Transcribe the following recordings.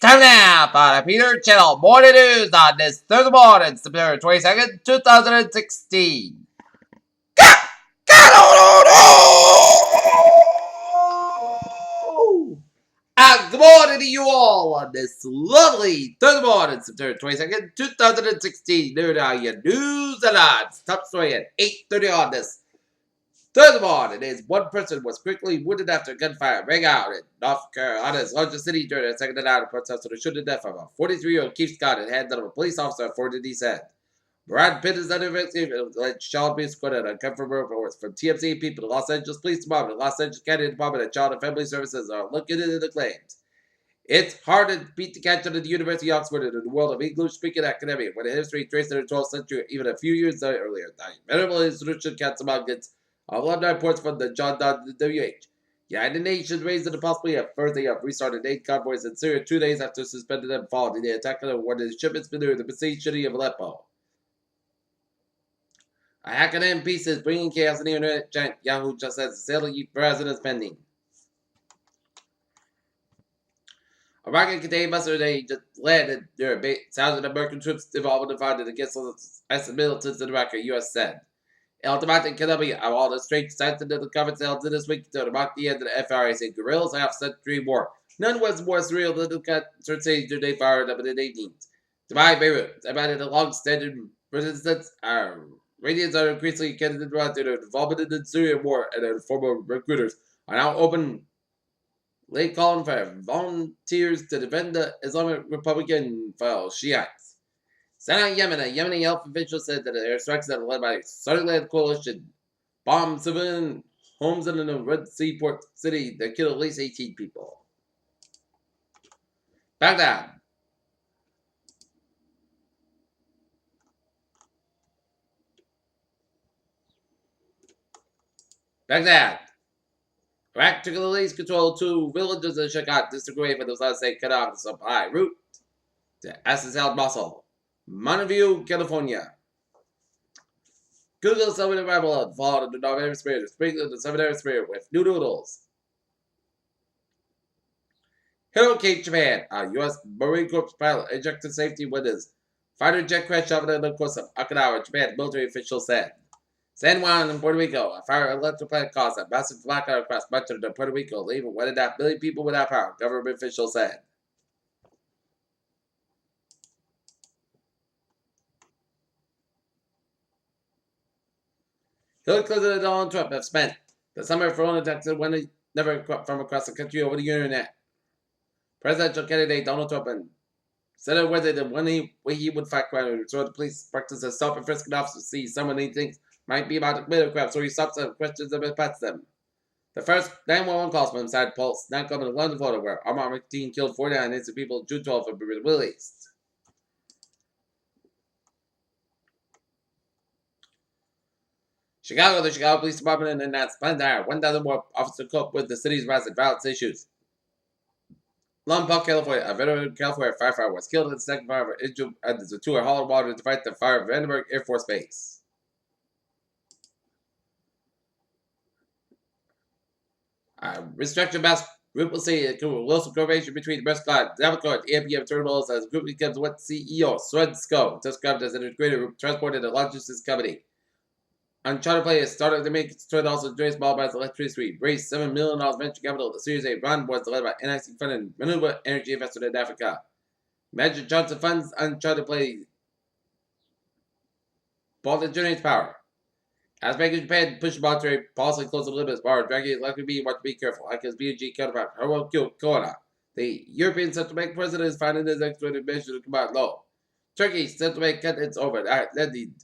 Time now for the Peter Channel Morning News on this Thursday morning, September 22nd, 2016. And good morning to you all on this lovely Thursday morning, September 22nd, 2016. Here are your news and odds. Top story at 8:30 on this Thursday morning is one person was quickly wounded after gunfire rang out in North Carolina's largest city during a second night of protest to the shooting death of a 43-year-old Keith Scott at hands of a police officer for the descent. Brad Pitt is under investigation alleged child abuse quoted unconfirmed reports from TMZ people, the Los Angeles Police Department, the Los Angeles County Department, and Child and Family Services are looking into the claims. It's hard to beat the catch at the University of Oxford in the world of English-speaking academia, when the history traced in the 12th century, even a few years earlier. The venerable institution counts among its alumni reports from the John Donne WH. United Nations raised the possibility of Thursday of restarted aid convoys in Syria 2 days after suspended them following the attack on one of the shipments near the besieged city of Aleppo. A hack and end pieces bringing chaos in the internet giant Yahoo just says the sale of Verizon is pending. A rocket containing yesterday just landed near thousands of American troops involved in the fight against ISIS militants in Iraq, U.S. said. Ultimately, Colombia, all the strange sites into the conference held this week to mark the end of the FRA's guerrillas half-century war. None was more surreal than the concert stage they fired up in the 18th. Dubai, Beirut, about the long-standing resistance, Iranians are increasingly candidate to their involvement in the Syrian war, and their former recruiters are now openly calling for volunteers to defend the Islamic Republican fellow Shiites. Sana'a, Yemen, a Yemeni health official said that the airstrikes that were led by the Southern Coalition bombed civilian homes in the Red Sea port city that killed at least 18 people. Baghdad. Iraq took the least control of 2 villages in Shakat district away from the South State cut off the supply route to Assad Mosul, Mountain View, California. Google Southern Arrival followed in the Northern Hemisphere to sprinkle the Southern Hemisphere with new noodles. Hurricane Japan, a U.S. Marine Corps pilot ejected safety when his fighter jet crashed over the coast of Okinawa, Japan, military officials said. San Juan in Puerto Rico, a fire electric plant caused a massive blackout across much of Puerto Rico, leaving 1.5 million people without power, government officials said. Hillary Clinton and Donald Trump have spent the summer phone attacks when they never from across the country over the internet. Presidential candidate Donald Trump and Senator whether the one way he would fight crime and restore the police practice of stop and frisking officers to see someone he thinks might be about to commit a crime, so he stops them, questions them, and pats them. The first 911 calls from inside Pulse, now coming to London, Florida, where Armand McTeen killed 49 innocent people June 12 have been released. Chicago, the Chicago Police Department announced plans to hire 1,000 more officers to cope with the city's rising violence issues. Lompoc, California, a veteran California firefighter was killed in the second fire injured as the 2 are hauled water to fight the fire at Vandenberg Air Force Base. Restructured mass group will see a close cooperation between the Breast Guard, Navico, and AMPM terminals as the group becomes what CEO Swedsko described as an integrated group transported a logistics company. On charter play, it started to make its turn also during small amounts of electricity, raised $7 million venture capital. The Series A round was led by NIC funded renewable energy investor in Africa. Magic Johnson funds on charter play bought that generates power. As Bank of Japan pushed monetary policy close to the limits, bar Draghi is likely to be want to be careful, like his BG counterpart, Haruki Koda. The European Central Bank president is finding his exploited measure to combat low. Turkey's central bank cut its over lending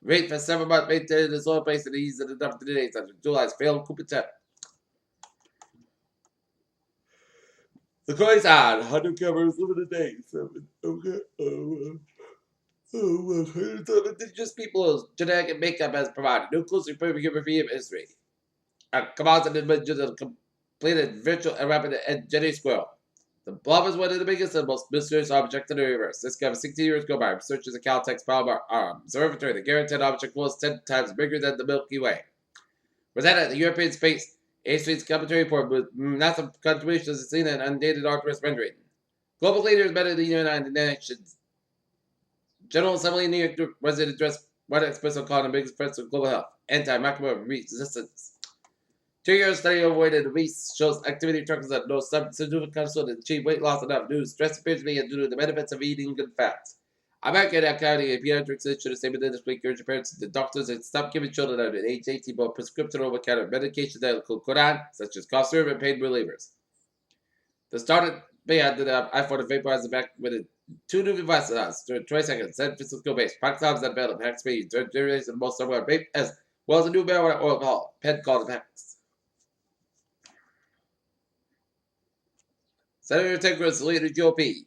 rate for 7 months, maintained its low pace and eased it enough to the days after July's failed coup attempt. The coin's on 100 cameras limited days. Indigenous people's genetic makeup has provided no closer review of history. A composite image of a completed virtual and rapid and genetic squirrel. The blob is one of the biggest and most mysterious objects in the universe. Discovered 60 years ago by researchers at Caltech's Palomar Observatory, the guaranteed object was 10 times bigger than the Milky Way. Presented at the European Space Agency's commentary report with NASA contributions seen in undated Artemis rendering. Global leaders met at the United Nations General Assembly in New York Resident address White Express called the biggest threats of global health, antimicrobial resistance. 2-year study of weighted obese shows activity trackers that no substitute console to achieve weight loss enough. News stress appears to be due to the benefits of eating good fats. American Academy of Pediatrics issued a statement this week urging parents and doctors to stop giving children under age 18 both prescription or over-the-counter medications that include Quran, such as cough syrup and pain relievers. The started had the iPhone and vaporizer back with 2 new devices during 20 seconds, San Francisco-based. Paxons that available pack speed, third generation of most somewhere vape as well as a new marijuana oil alcohol, pen called Pax. Senator Ted Cruz, the leader of the GOP.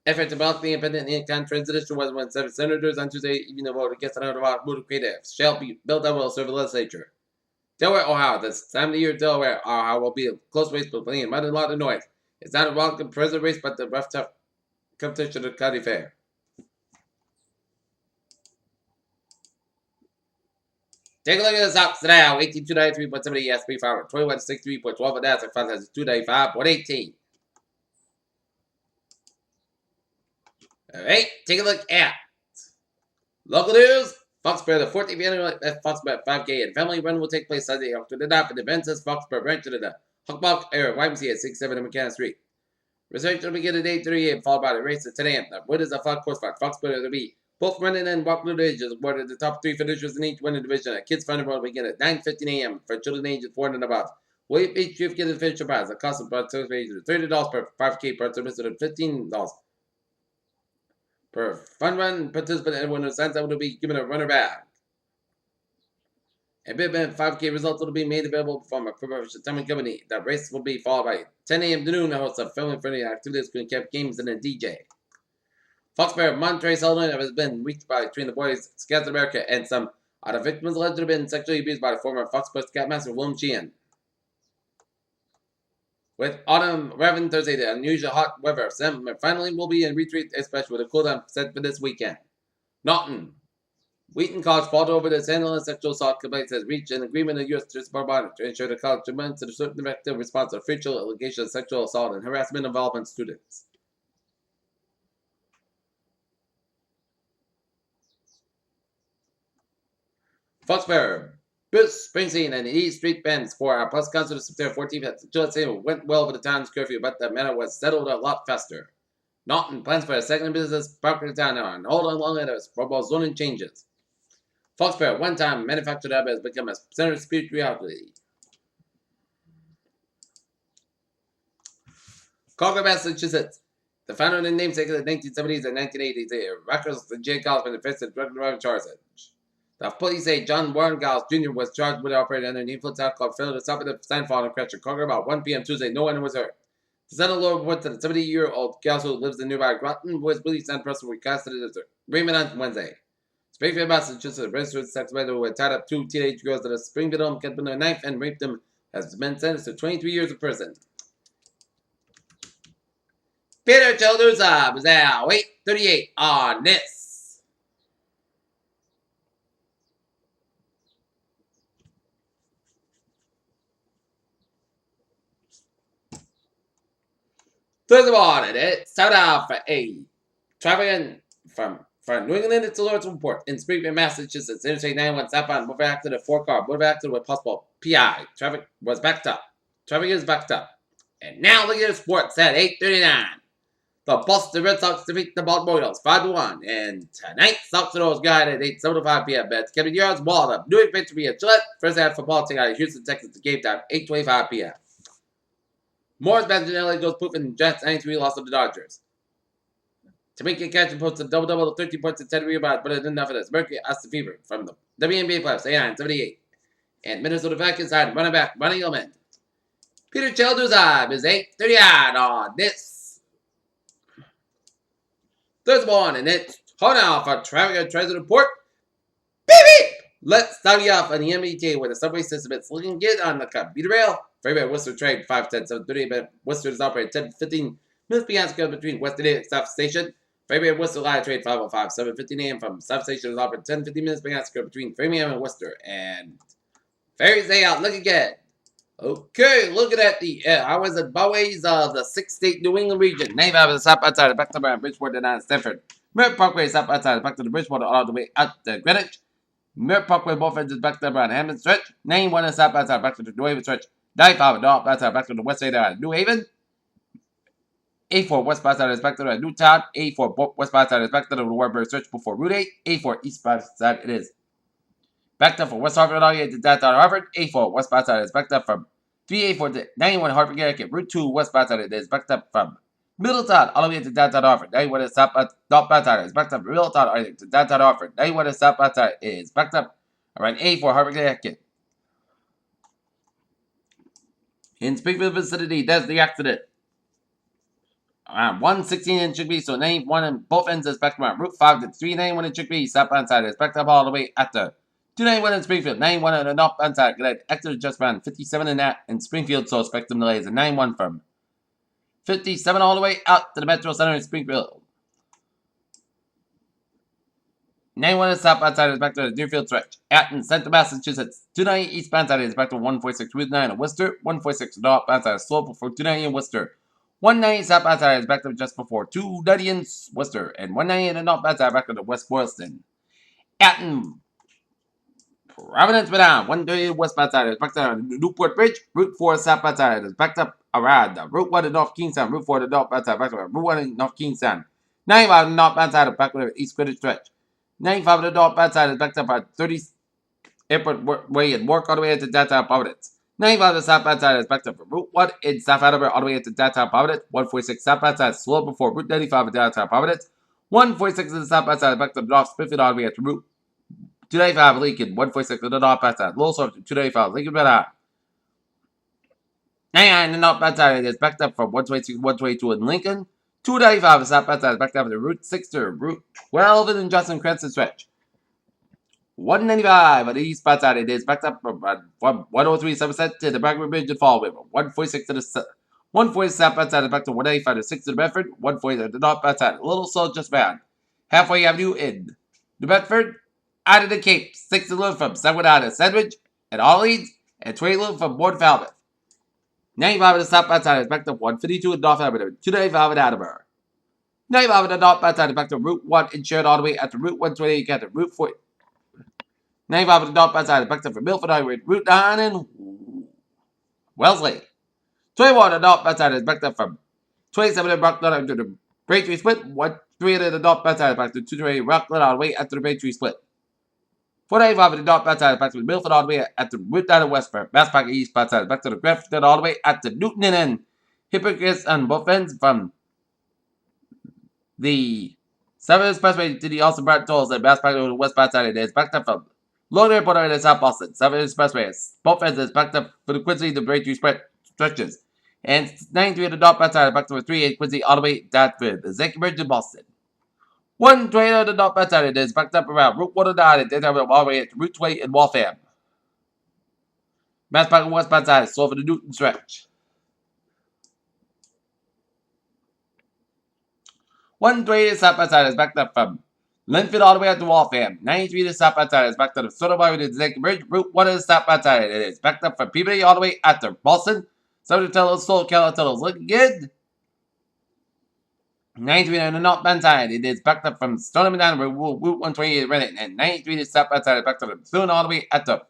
Effort to block the independent and in-kind transition was when 7 senators on Tuesday evening voted against another vote creative. Shall be built that will serve the legislature. Delaware, Ohio. This time of the year, Delaware, Ohio will be a close race between mud and a lot of noise. It's not a welcome president race, but the rough, tough competition of the county fair. Take a look at the stocks now. 18,293.70 ESP 521.63.12 and Nasdaq 5,295.18. All right, take a look at local news. Foxborough, the 14th annual Foxborough 5K and family run will take place Sunday, October 9th at the Ventus Foxborough Ranch in the Huckbuck area, YMCA at 67 on McCann Street. Research will begin at 8:30 a.m., followed by the race at 10 a.m. The winners of 5 course fight. Foxborough will be both running and walking divisions, awarded the top 3 finishers in each winning division. A kids' final will begin at 9:15 a.m. for children ages 4 and above. Will each youth get a finisher prize? The cost of participation is $30 per 5K participant and $15 per fun run participant, and winner signs up will be given a runner bag. A big 5K results will be made available from a professional timing company. The race will be followed by 10 a.m. to noon. The host of family-friendly activities, including camp games and a DJ. Foxborough Monterey settlement has been reached by between the Boys Scouts of America and some other victims alleged to have been sexually abused by the former Foxborough Scoutmaster William Sheehan. With autumn arriving Thursday, the unusual hot weather finally will be in retreat, especially with a cool down set for this weekend. Naughton. Wheaton College fought over the handling sexual assault complaints has reached an agreement with the U.S. Justice Department to ensure the college implements a certain effective response to official allegations of sexual assault and harassment involving students. Foxborough. Bruce Springsteen and the E Street Bands for our plus concert of September 14th at the Gillette Stadium went well with the town's curfew, but the matter was settled a lot faster. Naughton plans for a second business park in the town now and hold on long letters for both zoning changes. Foxborough, one time manufactured hub, has become a center of spirituality. Concord, Massachusetts. The founder and namesake of the 1970s and 1980s, the Rutgers J. Golfman defense and drug driving charges. The police say John Warren Giles Jr. was charged with operating under an influence alcohol failure to stop at the Steinfall and crash in Concord about 1 p.m. Tuesday. No one was hurt. The son-in-law reported that the 70-year-old Giles, who lives in nearby Groton, was released on person recasted as Raymond on Wednesday. Springfield, Massachusetts, registered sex offender who had tied up 2 teenage girls at a Springfield home, kept them with a knife, and raped them, has been sentenced to 23 years of prison. Peter Childers was now 8:38 on this. Thursday morning, it's time now for a traffic from New England. It's a Lord's report in Springfield, Massachusetts. Interstate 91 southbound, motor accident, 4-car, motor accident with possible PI. Traffic was backed up. Traffic is backed up. And now look at the sports at 8:39. The Boston Red Sox defeat the Baltimore Orioles 5-1. And tonight, Sox and Orioles guide at 8:75 p.m. Bets Kevin Yards, walled up. New York victory at Gillette. First half football taking out of Houston, Texas. Game time 8:25 p.m. Morris Manginelli goes poof and Jets 93 loss of the Dodgers. Tamika Catcher posted a double-double, 13 points and 10 rebounds, but it didn't enough of this. Mercury Aston Fever from the WNBA playoffs, 89-78. And Minnesota Vikings side running back, Ronnie Yeoman. Peter Childers is 8:30 on this Thursday morning. It's hold on for traffic and transit report. Beep beep! Let's start you off on the MBTA where the subway system is looking good on the commuter rail. Freeway Worcester train 510, 7:30, but Worcester is operating 10-15 minutes beyond schedule between Western and South Station. Freeway Worcester Live train 505, 7:15 a.m. from South Station is operating 10-15 minutes beyond schedule between Framingham and Worcester. And ferries day out looking good. Okay, looking at the, I was at Bowie's, the six-state New England region. Name of the stop outside of Beckenham, Bridgeport, and Stanford. Merritt Parkway stop outside back to the Bridgewater all the way out to Greenwich. Merritt Parkway both ends is back to the Hammond stretch. Name one is stop outside back to the New Haven stretch. 95 North outside back to the west side of New Haven. A4 westbound side is back to the Newtown. A4 westbound side is back to the Warburg stretch before Route 8. A4 eastbound side it is. Backed up from West Harvard all the way to downtown Harvard. A4 westbound side is backed up from 384 to 91 Harvard Connecticut. Route 2 westbound side it is backed up from Middletown all the way to downtown Harvard. 91 is northbound side is backed up from Middletown all the way to downtown Harvard. 91 is southbound side is backed up around A4 Harvard Connecticut. In Springfield vicinity, there's the accident. Around 116 in Chickpea, so 91 in both ends is back around Route 5 to 391 in Chickpea, southbound side is backed up all the way after 291 in Springfield, 91 on the northbound side, good exit just around 57 in that in Springfield, so expect some delays, and 91 from 57 all the way out to the Metro Center in Springfield. 91 is southbound side is back to the Deerfield stretch. Acton, Central Massachusetts, 290 eastbound side is back to 146 Route 9 in Worcester, 146 northbound side is slow before 290 in Worcester. 190 southbound side is back to just before 290 in Worcester, and 190 in the northbound side back to West Boylston. Acton, Providence, Rhode Island, 130 westbound side is back to Newport Bridge. Route 4 southbound side is backed up around Route 1 to North Kingstown. Route 4 to northbound side back to Route 1 in North Kingstown. 95 on the northbound side is back to the East Greenwich stretch. 95 on the northbound side is backed up at 30 Airport Way and work all the way into downtown Providence. 95 on the southbound side is backed up from Route 1 in South Attleboro all the way into downtown Providence. 146 southbound side slow before Route 95 in downtown Providence. 146 on the southbound side is back to North Springfield all the way to Route 295 Lincoln. 146 on the northbound side. Little Source 295 Lincoln, Rhode Island. 99 on the northbound side is backed up from 122 122 in Lincoln. 295 on the southbound side is backed up to Route 6 to Route 12 in the Justin Cranston stretch. 195 on the eastbound side, it is backed up from 103 Somerset to the Bragg Bridge and Fall River. 146 to the 140 southbound side is back to 185 to 6 to the Bedford. 140 to the northbound side, a little slow just bound. Halfway Avenue in New Bedford. Out of the Cape, 6 to live from Sunwood out of Sandwich and Orleans, and 20 to live from Port Falmouth. 95 on the southbound side is back to 152 in North Avenue, 295 in Attleboro. 95 on the northbound side is back to Route 1 in Sharon all the way after Route 128 at Route 40. 95 on the northbound side is back to from Milford all the way to Route 9 in Wellesley. 21 on the northbound side is back up from 27 in Rockland to the Braintree split. 138 on the northbound side is back to 228 Rockland all the way after the Braintree split. 495 on the northbound side is back to Milford all the way at the Route 9 in Westford. Mass Park eastbound side is back to the Grafton all the way at the Newton and Hippocrates on both ends from the 7th Expressway to the Austin Brad tolls and Mass Park to the westbound side. It is backed up from Logan Airport to South Boston. 7th Expressway. Both ends is backed up for the Quincy to Braintree stretches. And 93 on the northbound side is back to 38 Quincy all the way down to the Zeke Bridge in Boston. 120 on the northbound side, it is backed up around Route 109 and then all the way to Route 20 in Waltham. Mass Park on westbound side, slow for the Newton stretch. 120 southbound side is backed up from Linfield all the way up to Waltham. 93 to southbound side is backed up to Sotomayor to the Zeke Bridge. Route 1 is southbound side, it is backed up from Peabody all the way out to Boston. Southern Telos, Soul, Calatellos, looking good. 93 on the northbound side, it is backed up from Stoneham down to Route 128 Reddit, and 93 to southbound side is backed up from Stone all the way at the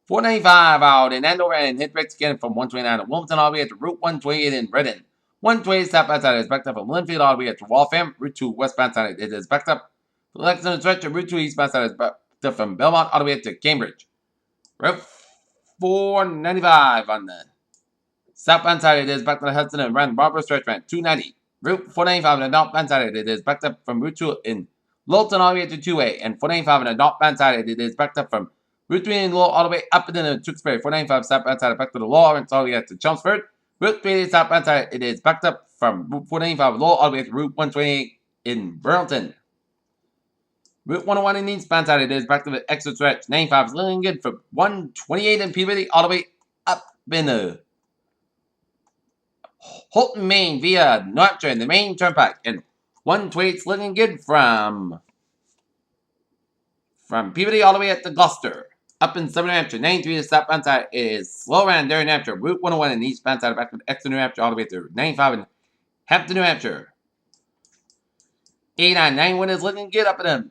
495 out in Andover and hit brakes again from 129 to Wilmington all the way at the Route 128 in Redden. 120 southbound side is backed up from Linfield all the way at the Waltham. Route 2 westbound side, it is backed up. The Lexington stretch of Route 2 eastbound side is backed up from Belmont all the way to Cambridge. Route 495 on the southbound side, it is backed to the Hudson and Rand Barber stretch ran 290. Route 495 on the northbound side, it is backed up from Route 2 in Lowellton all the way to 2A, and 495 on the northbound side, it is backed up from Route 3 in Lowell all the way up into the Tewksbury. 495 southbound side, back to the Lawrence all the way to Chelmsford. Route 3 southbound side, it is backed up from Route 495 Lowell all the way to Route 128 in Burlington. Route 101 in the eastbound side, it is back to the exit stretch. 95 is looking good from 128 in Peabody all the way up in the Holton, Maine via New Hampshire and the Maine Turnpike. And 128's looking good from Peabody all the way up to Gloucester. Up in Southern New Hampshire, 93 to stop bounce side is slow around there in New Hampshire. Route 101 in East bounce side back from Exeter, New Hampshire, all the way through 95 in Hampton, New Hampshire. 899 is looking good up in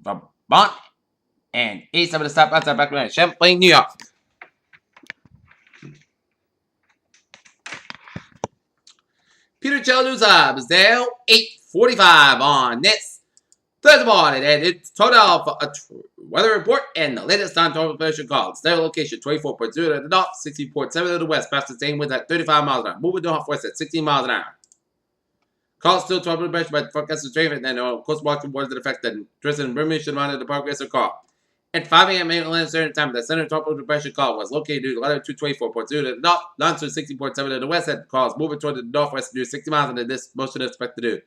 Vermont. And 87 to stop outside back from Champlain, New York. Peter Chaluzab is there, 8:45 on this Thursday morning, and it's total for a weather report and the latest time total pressure calls. Their location 24.0 to the north, 16.7 to the west, past the same wind at 35 miles an hour. Moving northwest at 16 miles an hour. Calls still total pressure, but forecast is traffic and coast walk towards the effect that Tristan Burmese should monitor the progress of call. At 5 a.m. Mainland Standard Time, the center tropical depression call was located due to latitude 224.2 to the north, longitude 60.7 to the west, and calls moving toward the northwest due 60 miles into this motion is expected to do.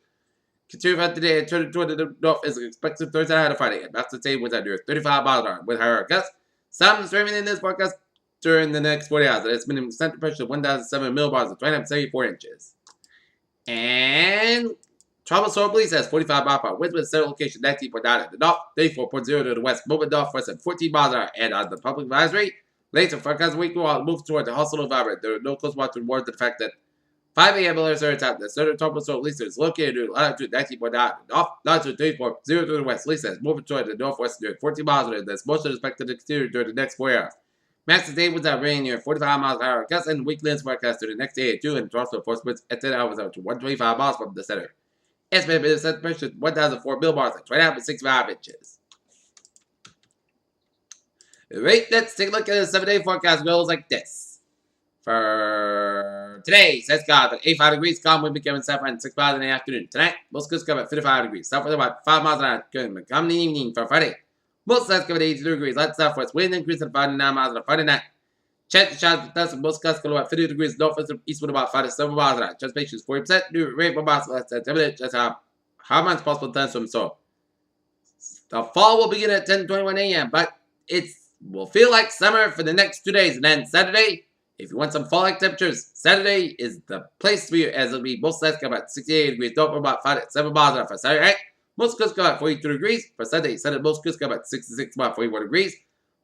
Continue throughout the day and turn toward the north is expected Thursday night to Friday. And that's the same with under 35 miles an hour with higher gusts. Some streaming in this forecast during the next 40 hours. It's minimum center pressure of 1,007 millibars of 274 inches. And Tropical Storm Police has 45 miles per hour. Winds with center location 19.9 at the north, 34.0 to the west, moving northwest at 14 miles an hour. And on the public advisory, later forecast week will move toward the hostile environment. There are no coast watch towards the fact that 5 a.m. Military time, the center tropical storm Lisa is located at latitude 19.9 north, latitude 34.0 to the west. Lisa is moving toward the northwest during 14 miles an hour. This motion is expected to continue during the next 4 hours. Max today was at rain near 45 miles an hour. Gusts and weak winds forecast during the next day at 2 and tropical force winds at 10 hours out to 125 miles from the center. Estimated center pressure 1,004 millibars at 29.65 inches. Right, let's take a look at the 7-day forecast goes like this. For today, says God at 85 degrees, calm wind becoming south and 6 miles in the afternoon. Tonight, most coast cover at 55 degrees, south with about 5 miles an hour. Come in the evening for Friday. Most sides cover at 82 degrees, light southwest wind increase at 5 to 9 miles on Friday night. Chance of showers with dust and most gusts cover about 50 degrees, northwest and eastward about 5 to 7 miles an hour. Chance patient is 40%. New rainfall possible at 10 minutes. Just how much possible thunderstorm. So the fall will begin at 10:21 a.m., but it will feel like summer for the next 2 days, and then Saturday. If you want some fall-like temperatures, Saturday is the place for you, as it'll be most sides come at 68 degrees, north about 5 to 7 miles an hour for Saturday night. Most coasts come at 42 degrees. For Sunday, most coasts come at 66 about 41 degrees.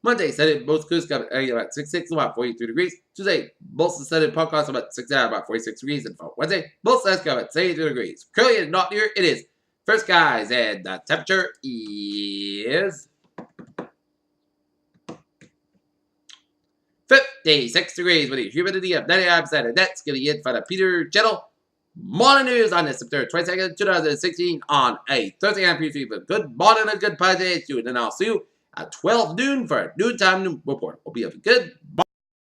Monday, most coasts come at about 66 about 42 degrees. Tuesday, most of the podcast about 69 about 46 degrees. And for Wednesday, most sides come at 72 degrees. Currently, and not near, it is first skies, and the temperature is 56 degrees with a humidity of 99%. And that's going to be it for the Peter Channel Morning News on this September 22nd, 2016 on a Thursday night. Good morning and good day to you. And then I'll see you at 12 noon for a noontime report. Hope you have a good